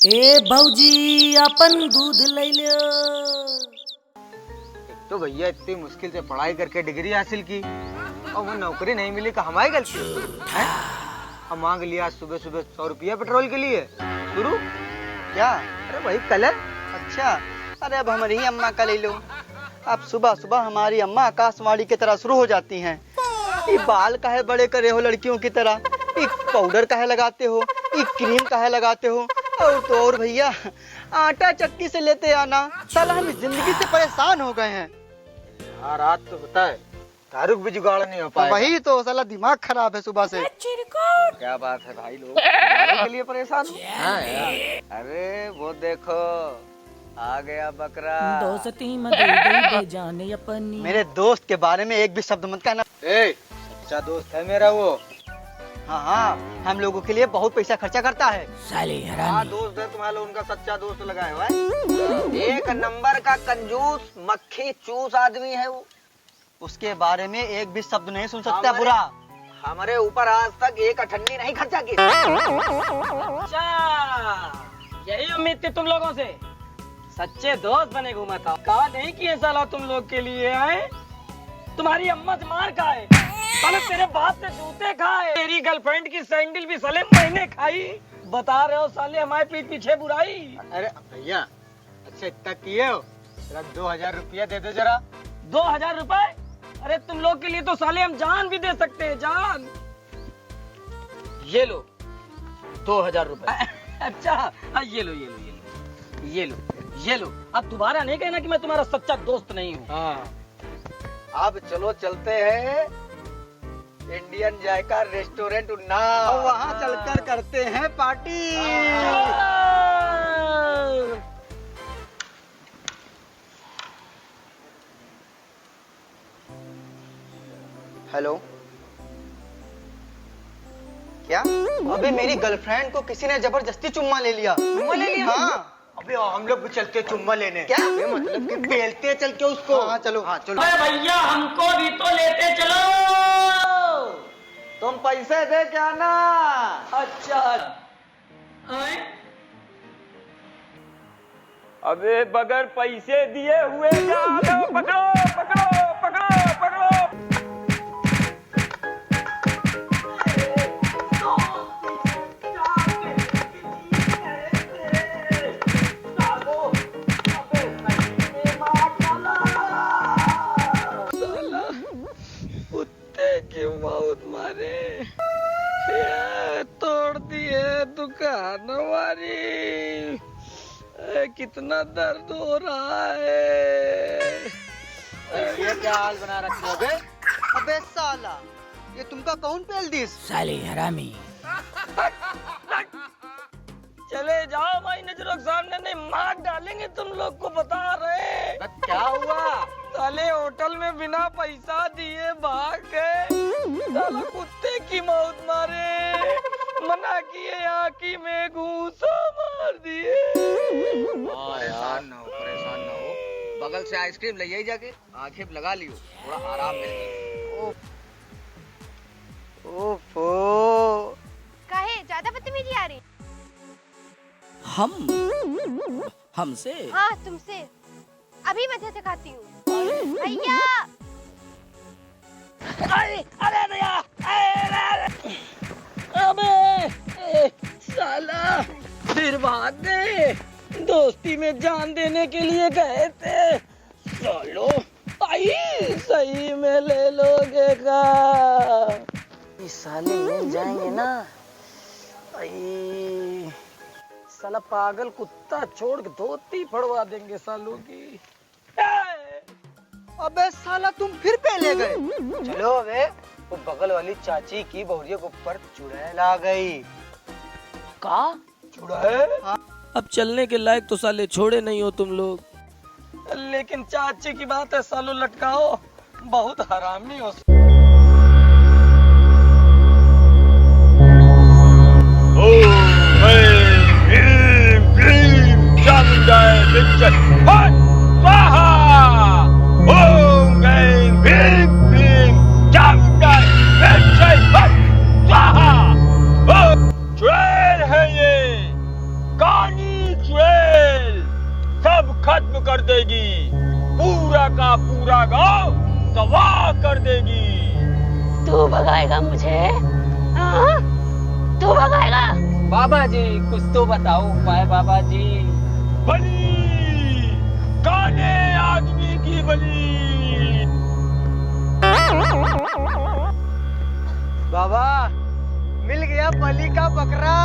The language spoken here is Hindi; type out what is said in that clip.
ए भाऊजी अपन दूध ले लो। तो भैया इतनी मुश्किल से पढ़ाई करके डिग्री हासिल की और वो नौकरी नहीं मिली का हमारी गलती है? हम मांग लिया आज सुबह सुबह 100 रुपया पेट्रोल के लिए शुरू क्या? अरे भाई कलर अच्छा, अरे अब हमारी ही अम्मा का ले लो। अब सुबह सुबह हमारी अम्मा आकाशवाणी की तरह शुरू हो जाती हैं। ये बाल काहे बड़े करे हो लड़कियों की तरह, ये पाउडर काहे लगाते हो, ये क्रीम काहे लगाते हो, और तो और भैया आटा चक्की से लेते आना। साला हम जिंदगी से परेशान हो गए हैं। यार रात तो होता है, तारुक भी जुगाड़ नहीं हो पाया। वही तो साला दिमाग खराब है सुबह से। क्या बात है भाई, लोग के लिए परेशान हो? हाँ यार। अरे वो देखो आ गया बकरा। दोस्ती में दे जाने अपनी। मेरे दोस्त के बारे में एक भी शब्द मत कहना। ए, सच्चा दोस्त है मेरा वो। हाँ हाँ, हम लोगों के लिए बहुत पैसा खर्चा करता है। साले हाँ हरामी। दोस्त है तुम्हारा, उनका सच्चा दोस्त लगाए हुआ है। एक नंबर का कंजूस मक्खी चूस आदमी है वो। उसके बारे में एक भी शब्द नहीं सुन सकता बुरा। हमारे ऊपर आज तक एक अठन्नी नहीं खर्चा की। अच्छा, यही उम्मीद थी तुम लोगों से, सच्चे दोस्त बने घूमा था। कहा नहीं किए साला तुम लोग के लिए आए। तुम्हारी अम्मा से मार खाए, साले तेरे बाप से जूते खाए, तेरी गर्लफ्रेंड की सैंडल भी साले मैंने खाई। बता रहे हो साले हमारे पीठ पीछे बुराई। अरे भैया अच्छा इतना किए हो, जरा 2000 रुपया दे दो जरा। 2000 रुपए? अरे तुम लोग के लिए तो साले हम जान भी दे सकते हैं, जान। ये लो 2000 रुपए। अच्छा ये लो ये लो ये लो ये लो ये लो। अब दोबारा नहीं कहना कि मैं तुम्हारा सच्चा दोस्त नहीं हूँ। हाँ अब चलो चलते हैं इंडियन जायका रेस्टोरेंट उन्नाव। और वहाँ चलकर करते हैं पार्टी। हेलो, क्या? अबे मेरी गर्लफ्रेंड को किसी ने जबरदस्ती चुम्मा ले लिया। चुम्मा ले लिया? हाँ। अबे हम लोग भी चलते चुम्मा लेने। क्या? ये मतलब कि बेलते चल के उसको। हाँ चलो। हाँ चलो। अरे भैया हमको भी तो लेते चलो। तुम पैसे दे क्या ना? अच्छा अबे बगैर पैसे दिए हुए जा लो। पकड़ो पकड़ो पकड़ो पकड़ो। की मौत मारे, तोड़ दिए दुकान हमारी। कितना दर्द हो रहा है। ये क्या हाल बना रखे हो बे? अबे साला, ये तुमका कौन पेल दिस? साले हरामी। चले जाओ भाई, नजरों के सामने नहीं मार डालेंगे तुम लोग को, बता रहे। क्या हुआ? साले होटल में बिना पैसा दिए भाग गए। साला कुत्ते की मौत मारे, मना किए आँखी में घूसा मार दिए। परेशान ना हो, परेशान ना हो। बगल से आइसक्रीम ले आई जाके, आंखें लगा लियो, थोड़ा आराम मिलेगा। ओफो, काहे ज्यादा बदतमीजी आ रही? हमसे? हाँ तुमसे, अभी मजे से खाती हूँ। भैया अरे अरे भैया, अबे साला फिर भाग गए। दोस्ती में जान देने के लिए गए थे। चलो आई सही में ले लोगे का। इस साले मिल जाएंगे ना। आई साला पागल कुत्ता छोड़ के धोती फड़वा देंगे सालों की। अबे साला तुम फिर पेले गए। चलो अबे, वो बगल वाली चाची की बहुरिया के ऊपर चुड़ैल आ गई। का चुड़ैल? अब चलने के लायक तो साले छोड़े नहीं हो तुम लोग। लेकिन चाची की बात है, सालों लटकाओ, बहुत हरामी हो। चुड़ैल है ये, काली खत्म कर देगी, पूरा का पूरा गांव तबाह कर देगी। तू भगाएगा मुझे? हाँ? तू भगाएगा? बाबा जी कुछ तो बताओ उपाय बाबा जी। बलि, काने आदमी की बलि। बाबा मिल गया बलि का बकरा।